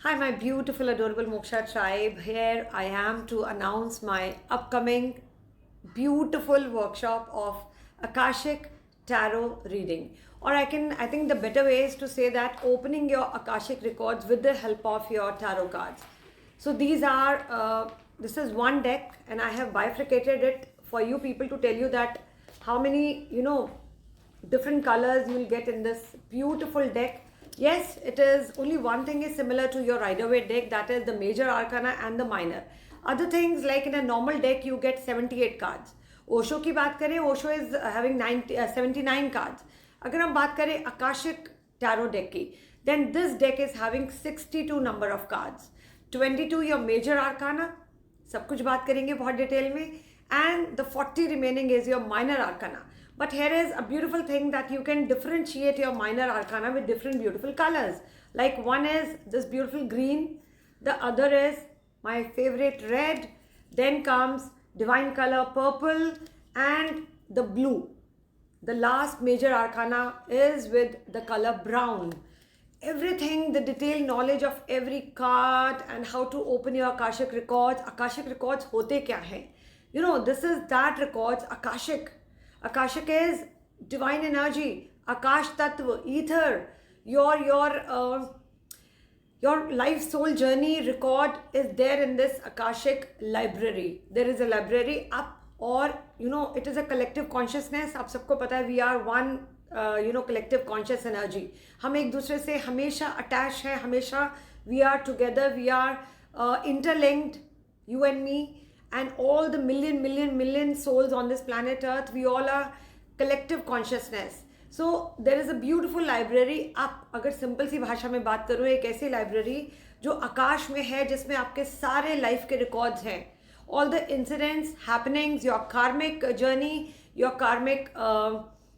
Hi, my beautiful, adorable Moksha tribe. Here I am to announce my upcoming beautiful workshop of Akashic Tarot reading. Or I think the better way is to say that opening your Akashic records with the help of your tarot cards. So this is one deck, and I have bifurcated it for you people to tell you that how many, different colors you will get in this beautiful deck. Yes, it is only one thing is similar to your Rider-Waite deck, that is the major arcana and the minor. Other things, like in a normal deck you get 78 cards. Osho की बात करें, Osho is having 79 cards. अगर हम बात करें Akashic tarot deck की, then this deck is having 62 number of cards. 22 your major arcana, सब कुछ बात करेंगे बहुत डिटेल में, and the 40 remaining is your minor arcana. But here is a beautiful thing that you can differentiate your minor arcana with different beautiful colors. Like one is this beautiful green, the other is my favorite red, then comes divine color purple and the blue. The last major arcana is with the color brown. Everything, the detailed knowledge of every card and how to open your Akashic records. Akashic records hote kya hai? This is that records, Akashic. Akashic is divine energy, Akash Tattva, ether. Your life soul journey record is there in this Akashic library. There is a library up, or it is a collective consciousness. आप सबको पता है, we are one collective conscious energy. हम एक दूसरे से हमेशा attached हैं, हमेशा we are together, we are interlinked, you and me. And all the million souls on this planet earth, we all are collective consciousness. So there is a beautiful library up. अगर simple सी भाषा में बात करूँ, एक ऐसी library जो आकाश में है, जिसमें आपके सारे लाइफ के रिकॉर्ड्स हैं. All the incidents, happenings, your karmic journey, your karmic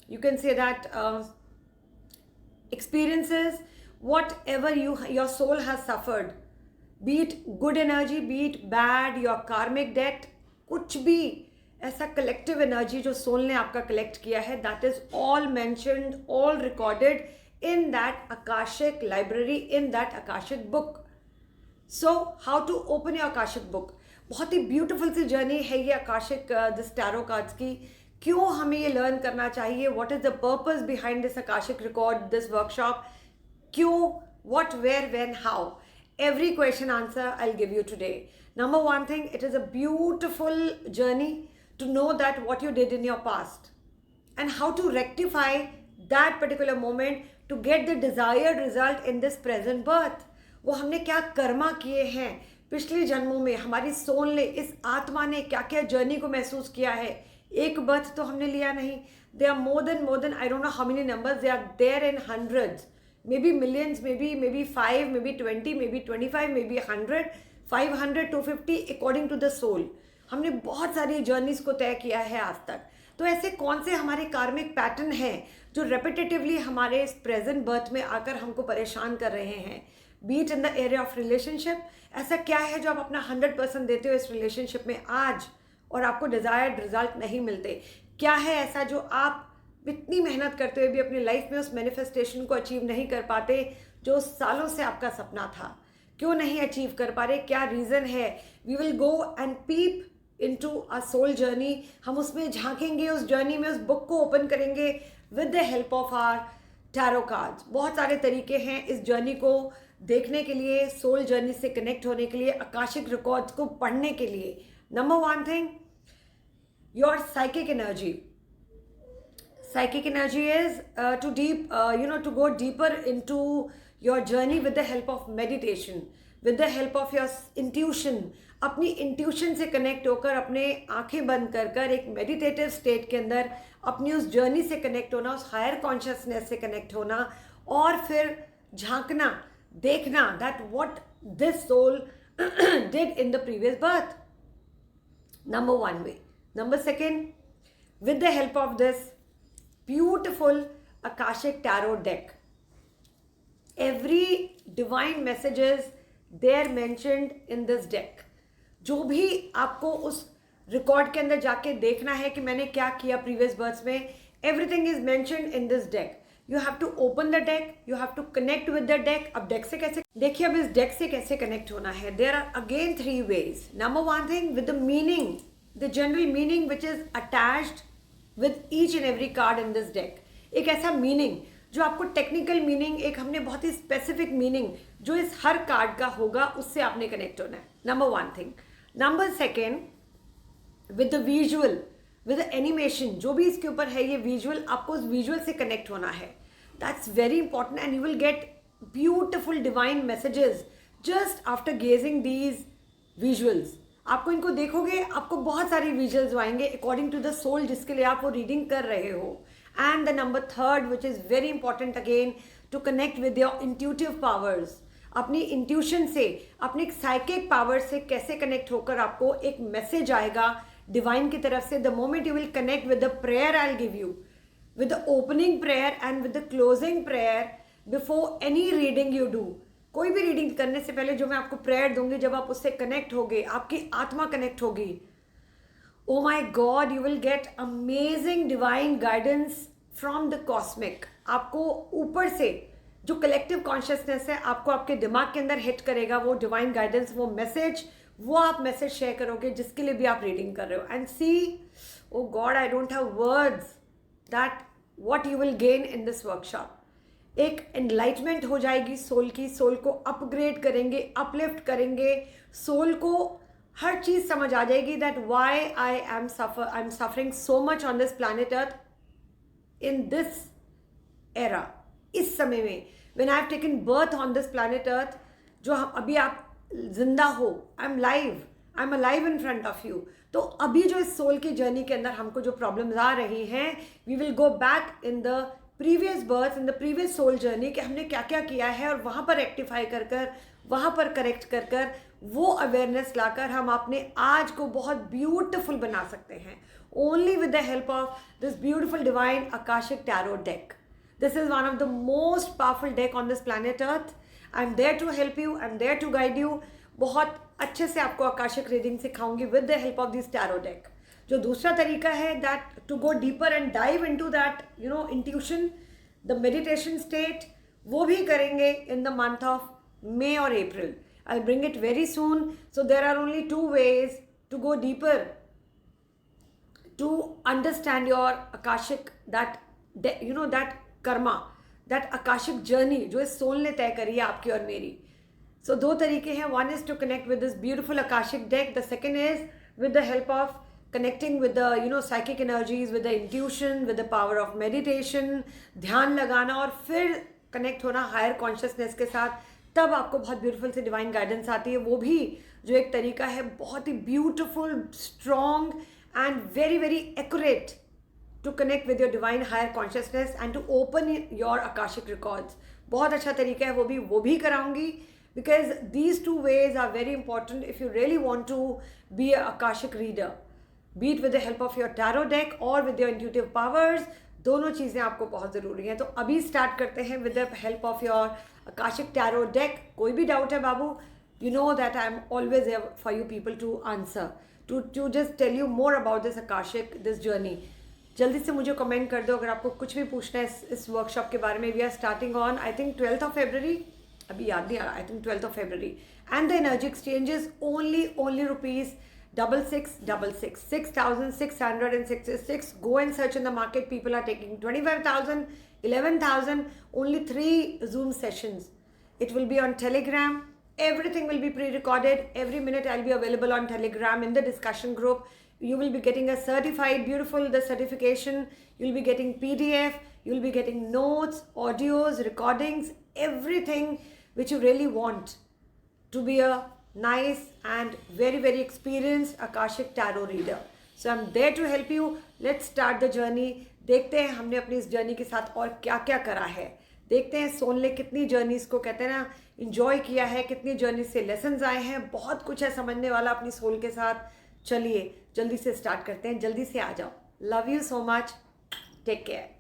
you can say that experiences, whatever your soul has suffered, be it good energy, be it bad, your karmic debt, कुछ भी ऐसा collective energy जो soul ने आपका collect किया है, that is all mentioned, all recorded in that Akashic library, in that Akashic book. So how to open your Akashic book? बहुत ही beautiful सी journey है ये Akashic this tarot cards की. क्यों हमें ये learn करना चाहिए? What is the purpose behind this Akashic record, this workshop? क्यों, what, where, when, how? Every question answer I'll give you today. Number one thing, it is a beautiful journey to know that what you did in your past and how to rectify that particular moment to get the desired result in this present birth. वो हमने क्या कर्मा किए हैं पिछले जन्मों में, हमारी soul ने, इस आत्मा ने क्या क्या जर्नी को महसूस किया है. एक बर्थ तो हमने लिया नहीं. There are more than I don't know how many numbers, they are there in hundreds. Maybe millions, maybe 5, maybe 20, maybe 25, maybe 100, 500, 250 according to the soul. हमने बहुत सारी जर्नीज को तय किया है आज तक. तो ऐसे कौन से हमारे कार्मिक पैटर्न हैं जो रेपिटेटिवली हमारे इस प्रेजेंट बर्थ में आकर हमको परेशान कर रहे हैं? Be it in the area of relationship, ऐसा क्या है जो आप अपना 100% देते हो इस रिलेशनशिप में आज और आपको डिजायर्ड रिजल्ट नहीं मिलते? क्या है ऐसा जो आप इतनी मेहनत करते हुए भी अपनी लाइफ में उस मैनिफेस्टेशन को अचीव नहीं कर पाते जो सालों से आपका सपना था? क्यों नहीं अचीव कर पा रहे? क्या रीज़न है? We will go and peep into a soul journey. हम उसमें झांकेंगे, उस जर्नी में उस बुक को ओपन करेंगे with the help of our tarot cards. बहुत सारे तरीके हैं इस जर्नी को देखने के लिए, सोल जर्नी से कनेक्ट होने के लिए, आकाशिक रिकॉर्ड्स को पढ़ने के लिए. Number one thing, your psychic energy. Psychic energy is to go deeper into your journey with the help of meditation, with the help of your intuition. अपनी intuition से कनेक्ट होकर, अपने आंखें बंद कर कर एक मेडिटेटिव स्टेट के अंदर अपनी उस जर्नी से कनेक्ट होना, उस हायर कॉन्शियसनेस से कनेक्ट होना, और फिर झांकना, देखना that what this soul did in the previous birth. Number one way. Number second, with the help of this beautiful Akashic Tarot deck, every divine messages they are mentioned in this deck. जो भी आपको उस record के अंदर जाके देखना है कि मैंने क्या किया प्रीवियस बर्थ्स में, everything is mentioned in this deck. You have to open the deck, you have to connect with the deck. अब डेक से कैसे, देखिए अब इस डेक से कैसे कनेक्ट होना है. There are again 3 ways. Number 1 thing, with the meaning, the general meaning which is attached with each and every card in this deck. एक ऐसा मीनिंग जो आपको टेक्निकल मीनिंग, एक हमने बहुत ही स्पेसिफिक मीनिंग जो इस हर कार्ड का होगा, उससे आपने कनेक्ट होना है. Number 1 thing. Number 2, with the visual, with the animation, जो भी इसके ऊपर है ये विजुअल, आपको उस विजुअल से कनेक्ट होना है. That's very important and you will get beautiful divine messages just after gazing these visuals. आपको इनको देखोगे, आपको बहुत सारी विजुअल्स आएंगे अकॉर्डिंग टू द सोल जिसके लिए आप वो रीडिंग कर रहे हो. And the number 3, which is very important again, to connect with your intuitive powers. अपनी इंट्यूशन से, अपनी साइकिक पावर से कैसे कनेक्ट होकर आपको एक मैसेज आएगा डिवाइन की तरफ से. The moment you will connect with the prayer I will give you, with the opening prayer and with the closing prayer before any reading you do. कोई भी रीडिंग करने से पहले जो मैं आपको प्रेयर दूंगी, जब आप उससे कनेक्ट होगे, आपकी आत्मा कनेक्ट होगी, oh my god, you will get amazing divine guidance from the cosmic. आपको ऊपर से जो कलेक्टिव कॉन्शियसनेस है, आपको आपके दिमाग के अंदर हिट करेगा वो डिवाइन गाइडेंस, वो मैसेज, वो आप मैसेज शेयर करोगे जिसके लिए भी आप रीडिंग कर रहे हो. And see, oh God, I don't have words that what you will gain in this workshop. एक एनलाइटमेंट हो जाएगी सोल की, सोल को अपग्रेड करेंगे, अपलिफ्ट करेंगे, सोल को हर चीज समझ आ जाएगी that why I am suffering so much on this planet Earth in this era. इस समय में when I have taken birth on this planet Earth, जो हम अभी आप जिंदा हो, I am alive in front of you. तो अभी जो इस सोल की जर्नी के अंदर हमको जो प्रॉब्लम्स आ रही हैं, we will go back in the previous birth, in the previous soul journey, कि हमने क्या क्या किया है और वहाँ पर रेक्टिफाई कर कर, वहाँ पर करेक्ट कर कर, वो अवेयरनेस लाकर हम अपने आज को बहुत ब्यूटिफुल बना सकते हैं. Only with the help of this beautiful divine akashic tarot deck. This is one of the most powerful deck on this planet Earth. I am there to help you, I am there to guide you. बहुत अच्छे से आपको akashic reading सिखाऊंगी with the help of this tarot deck. जो दूसरा तरीका है, that to go deeper and dive into that intuition, the meditation state, वो भी करेंगे in the month of May or April. I'll bring it very soon. So there are only 2 ways to go deeper to understand your Akashic, that that karma, that Akashic journey जो इस soul ने तय करी है आपकी और मेरी. So 2 तरीके हैं. One is to connect with this beautiful Akashic deck. The second is with the help of connecting with the psychic energies, with the intuition, with the power of meditation, ध्यान लगाना और फिर कनेक्ट होना higher consciousness के साथ. तब आपको बहुत ब्यूटीफुल से डिवाइन गाइडेंस आती है. वो भी जो एक तरीका है बहुत ही beautiful, strong and very very accurate to connect with your divine higher consciousness and to open your akashic records. बहुत अच्छा तरीका है, वो भी कराऊंगी, because these 2 ways are very important if you really want to be a akashic reader, be it with the help of your tarot deck और with your intuitive powers. दोनों चीज़ें आपको बहुत ज़रूरी हैं. तो अभी स्टार्ट करते हैं with the help of your akashic tarot deck. कोई भी डाउट है बाबू, you know that I am always there for you people to answer, to just tell you more about this akashic, this journey. जल्दी से मुझे comment कर दो अगर आपको कुछ भी पूछना है इस वर्कशॉप के बारे में. We are starting on I think 12th of February, अभी याद नहीं आ रहा, I think 12th of February. And the energy exchanges only rupees 6666, 6,666. Go and search in the market. People are taking 25,000, 11,000, only 3 Zoom sessions. It will be on Telegram. Everything will be pre-recorded. Every minute I'll be available on Telegram in the discussion group. You will be getting a certified, beautiful, the certification. You'll be getting PDF. You'll be getting notes, audios, recordings, everything which you really want to be a nice and very very experienced Akashic tarot reader. So I'm there to help you. Let's start the journey. देखते हैं हमने अपनी इस journey के साथ और क्या क्या करा है. देखते हैं सोल ने कितनी जर्नीज को कहते हैं ना इंजॉय किया है, कितनी जर्नी से लेसन्स आए हैं. बहुत कुछ है समझने वाला अपनी सोल के साथ. चलिए जल्दी से स्टार्ट करते हैं, जल्दी से आ जाओ. Love you so much, take care.